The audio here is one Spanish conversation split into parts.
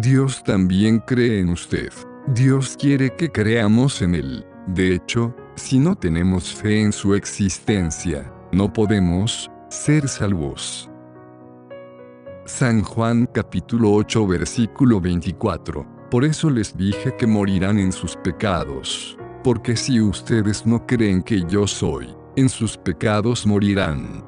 Dios también cree en usted. Dios quiere que creamos en Él. De hecho, si no tenemos fe en su existencia, no podemos ser salvos. San Juan capítulo 8 versículo 24. Por eso les dije que morirán en sus pecados. Porque si ustedes no creen que yo soy, en sus pecados morirán.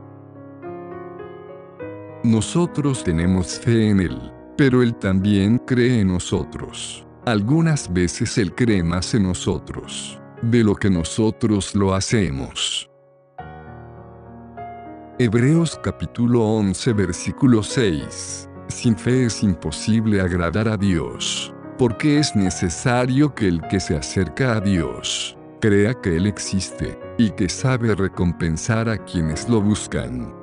Nosotros tenemos fe en Él, pero Él también cree en nosotros. Algunas veces Él cree más en nosotros de lo que nosotros lo hacemos. Hebreos capítulo 11 versículo 6. Sin fe es imposible agradar a Dios, porque es necesario que el que se acerca a Dios crea que Él existe, y que sabe recompensar a quienes lo buscan.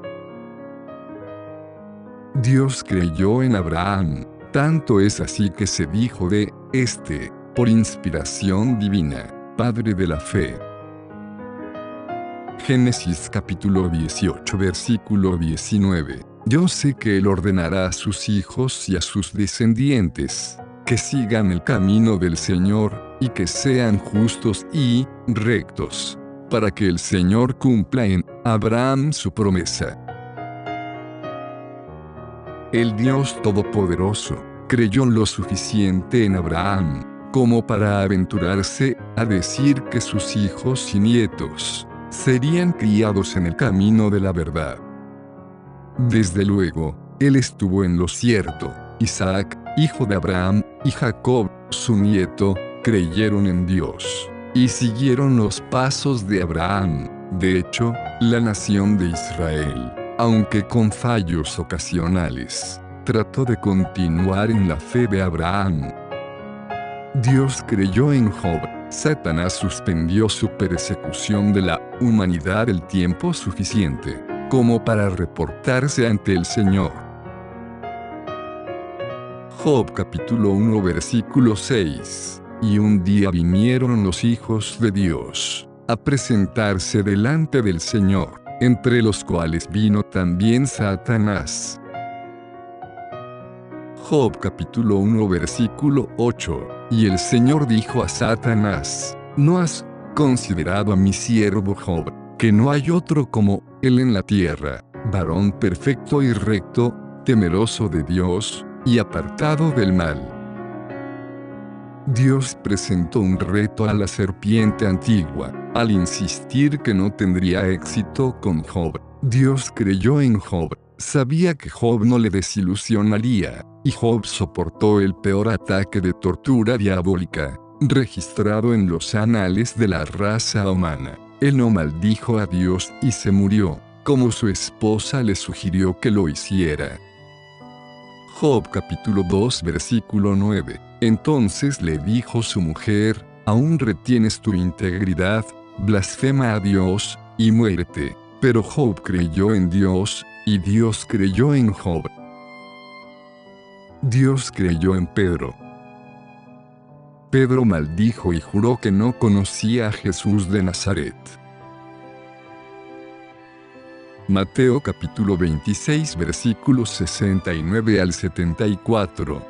Dios creyó en Abraham, tanto es así que se dijo de este, por inspiración divina, Padre de la fe. Génesis capítulo 18 versículo 19. Yo sé que Él ordenará a sus hijos y a sus descendientes que sigan el camino del Señor, y que sean justos y rectos, para que el Señor cumpla en Abraham su promesa. El Dios Todopoderoso creyó lo suficiente en Abraham como para aventurarse a decir que sus hijos y nietos serían criados en el camino de la verdad. Desde luego, Él estuvo en lo cierto. Isaac, hijo de Abraham, y Jacob, su nieto, creyeron en Dios y siguieron los pasos de Abraham. De hecho, la nación de Israel, aunque con fallos ocasionales, trató de continuar en la fe de Abraham. Dios creyó en Job. Satanás suspendió su persecución de la humanidad el tiempo suficiente como para reportarse ante el Señor. Job capítulo 1 versículo 6. Y un día vinieron los hijos de Dios a presentarse delante del Señor, entre los cuales vino también Satanás. Job capítulo 1 versículo 8. Y el Señor dijo a Satanás: ¿No has considerado a mi siervo Job, que no hay otro como él en la tierra, varón perfecto y recto, temeroso de Dios, y apartado del mal? Dios presentó un reto a la serpiente antigua, al insistir que no tendría éxito con Job. Dios creyó en Job, sabía que Job no le desilusionaría, y Job soportó el peor ataque de tortura diabólica registrado en los anales de la raza humana. Él no maldijo a Dios y se murió, como su esposa le sugirió que lo hiciera. Job capítulo 2 versículo 9. Entonces le dijo su mujer: ¿Aún retienes tu integridad? Blasfema a Dios, y muérete. Pero Job creyó en Dios, y Dios creyó en Job. Dios creyó en Pedro. Pedro maldijo y juró que no conocía a Jesús de Nazaret. Mateo capítulo 26 versículos 69 al 74.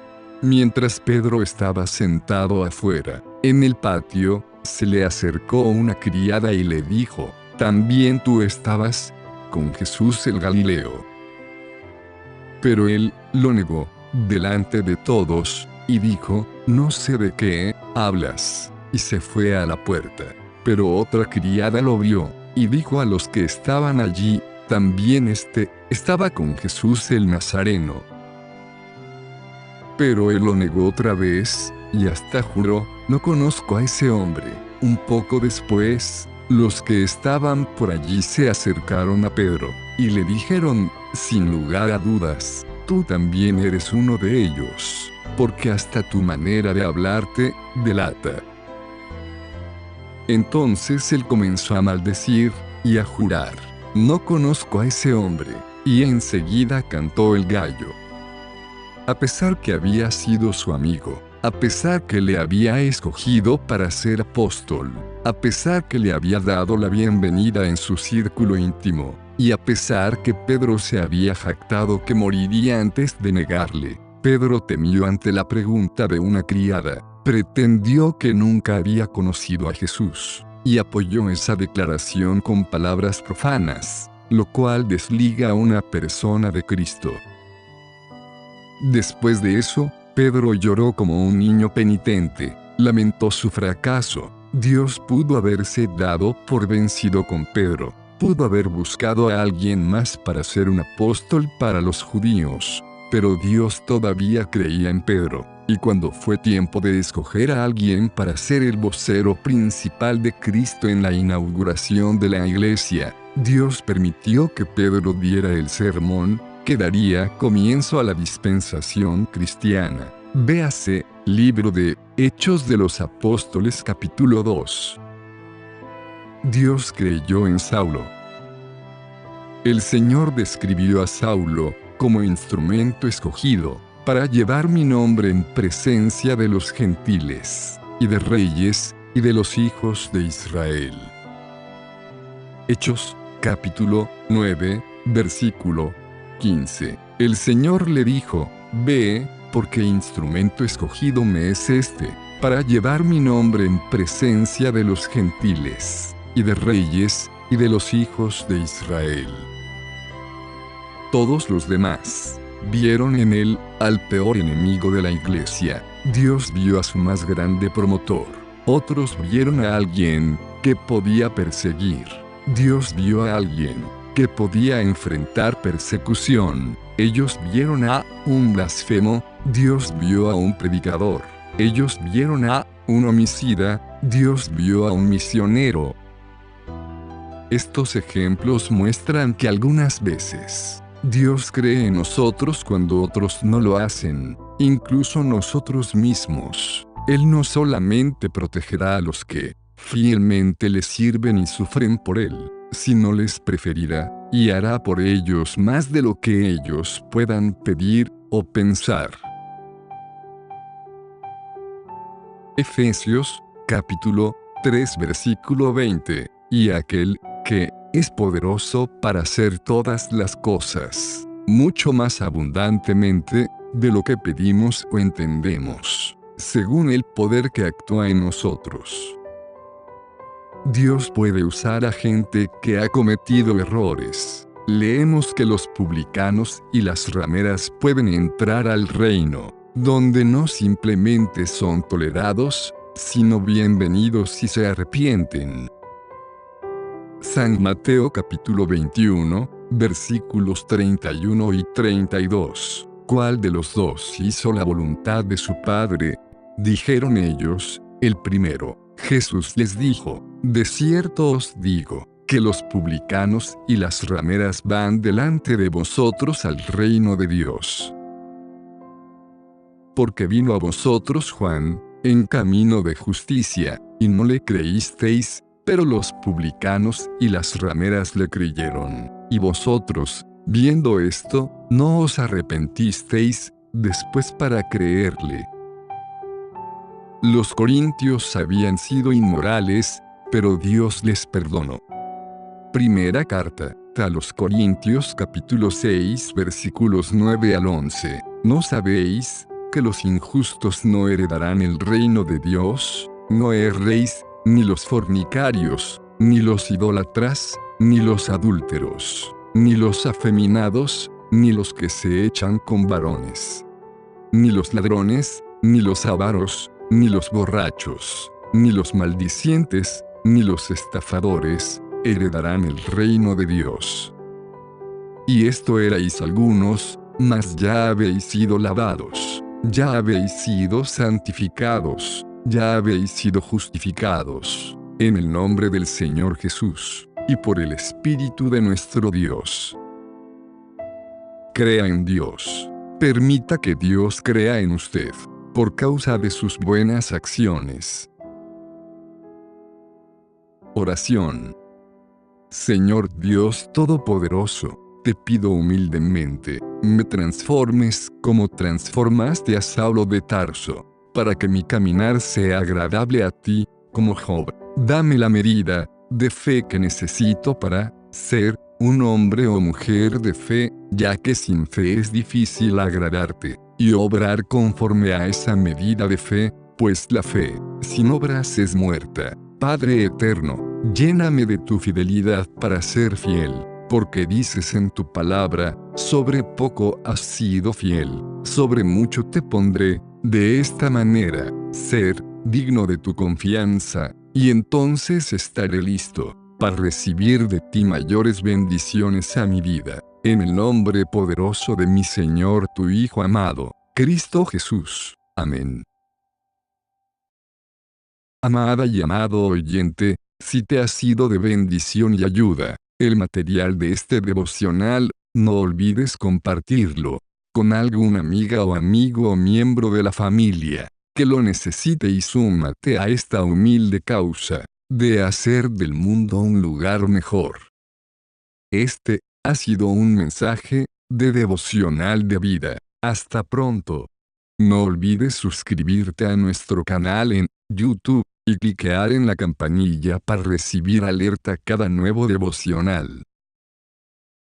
Mientras Pedro estaba sentado afuera, en el patio, se le acercó una criada y le dijo: ¿También tú estabas con Jesús el Galileo? Pero él lo negó delante de todos, y dijo: No sé de qué hablas, y se fue a la puerta. Pero otra criada lo vio, y dijo a los que estaban allí: También estaba con Jesús el Nazareno. Pero él lo negó otra vez, y hasta juró: No conozco a ese hombre. Un poco después, los que estaban por allí se acercaron a Pedro, y le dijeron, sin lugar a dudas: Tú también eres uno de ellos, porque hasta tu manera de hablar te delata. Entonces él comenzó a maldecir y a jurar: No conozco a ese hombre, y enseguida cantó el gallo. A pesar que había sido su amigo, a pesar que le había escogido para ser apóstol, a pesar que le había dado la bienvenida en su círculo íntimo, y a pesar que Pedro se había jactado que moriría antes de negarle, Pedro temió ante la pregunta de una criada, pretendió que nunca había conocido a Jesús, y apoyó esa declaración con palabras profanas, lo cual desliga a una persona de Cristo. Después de eso, Pedro lloró como un niño penitente, lamentó su fracaso. Dios pudo haberse dado por vencido con Pedro, pudo haber buscado a alguien más para ser un apóstol para los judíos, pero Dios todavía creía en Pedro, y cuando fue tiempo de escoger a alguien para ser el vocero principal de Cristo en la inauguración de la iglesia, Dios permitió que Pedro diera el sermón que daría comienzo a la dispensación cristiana. Véase, libro de Hechos de los Apóstoles capítulo 2. Dios creyó en Saulo. El Señor describió a Saulo como instrumento escogido para llevar mi nombre en presencia de los gentiles, y de reyes, y de los hijos de Israel. Hechos, capítulo 9, versículo 15. El Señor le dijo, ve, porque instrumento escogido me es este, para llevar mi nombre en presencia de los gentiles, y de reyes, y de los hijos de Israel. Todos los demás vieron en él al peor enemigo de la iglesia. Dios vio a su más grande promotor. Otros vieron a alguien que podía perseguir. Dios vio a alguien que podía enfrentar persecución. Ellos vieron a un blasfemo. Dios vio a un predicador. Ellos vieron a un homicida. Dios vio a un misionero. Estos ejemplos muestran que algunas veces Dios cree en nosotros cuando otros no lo hacen, incluso nosotros mismos. Él no solamente protegerá a los que fielmente le sirven y sufren por Él, sino les preferirá, y hará por ellos más de lo que ellos puedan pedir o pensar. Efesios, capítulo 3, versículo 20. Y aquel que es poderoso para hacer todas las cosas, mucho más abundantemente de lo que pedimos o entendemos, según el poder que actúa en nosotros. Dios puede usar a gente que ha cometido errores. Leemos que los publicanos y las rameras pueden entrar al reino, donde no simplemente son tolerados, sino bienvenidos si se arrepienten. San Mateo capítulo 21, versículos 31 y 32. ¿Cuál de los dos hizo la voluntad de su padre? Dijeron ellos, el primero. Jesús les dijo, de cierto os digo, que los publicanos y las rameras van delante de vosotros al reino de Dios. Porque vino a vosotros Juan, en camino de justicia, y no le creísteis, pero los publicanos y las rameras le creyeron. Y vosotros, viendo esto, no os arrepentisteis después para creerle. Los corintios habían sido inmorales, pero Dios les perdonó. Primera carta a los Corintios capítulo 6 versículos 9 al 11. ¿No sabéis que los injustos no heredarán el reino de Dios? No erréis, ni los fornicarios, ni los idólatras, ni los adúlteros, ni los afeminados, ni los que se echan con varones, ni los ladrones, ni los avaros, ni los borrachos, ni los maldicientes, ni los estafadores, heredarán el reino de Dios. Y esto erais algunos, mas ya habéis sido lavados, ya habéis sido santificados, ya habéis sido justificados, en el nombre del Señor Jesús, y por el Espíritu de nuestro Dios. Crea en Dios. Permita que Dios crea en usted, por causa de sus buenas acciones. Oración. Señor Dios Todopoderoso, te pido humildemente, me transformes como transformaste a Saulo de Tarso, para que mi caminar sea agradable a ti, como Job. Dame la medida de fe que necesito para ser un hombre o mujer de fe, ya que sin fe es difícil agradarte. y obrar conforme a esa medida de fe, pues la fe, sin obras es muerta. Padre eterno, lléname de tu fidelidad para ser fiel, porque dices en tu palabra, sobre poco has sido fiel, sobre mucho te pondré, de esta manera, ser digno de tu confianza, y entonces estaré listo para recibir de ti mayores bendiciones a mi vida. En el nombre poderoso de mi Señor tu Hijo amado, Cristo Jesús. Amén. Amada y amado oyente, si te ha sido de bendición y ayuda el material de este devocional, no olvides compartirlo con alguna amiga o amigo o miembro de la familia que lo necesite y súmate a esta humilde causa de hacer del mundo un lugar mejor. Este ha sido un mensaje de Devocional de Vida. Hasta pronto. No olvides suscribirte a nuestro canal en YouTube y cliquear en la campanilla para recibir alerta cada nuevo devocional.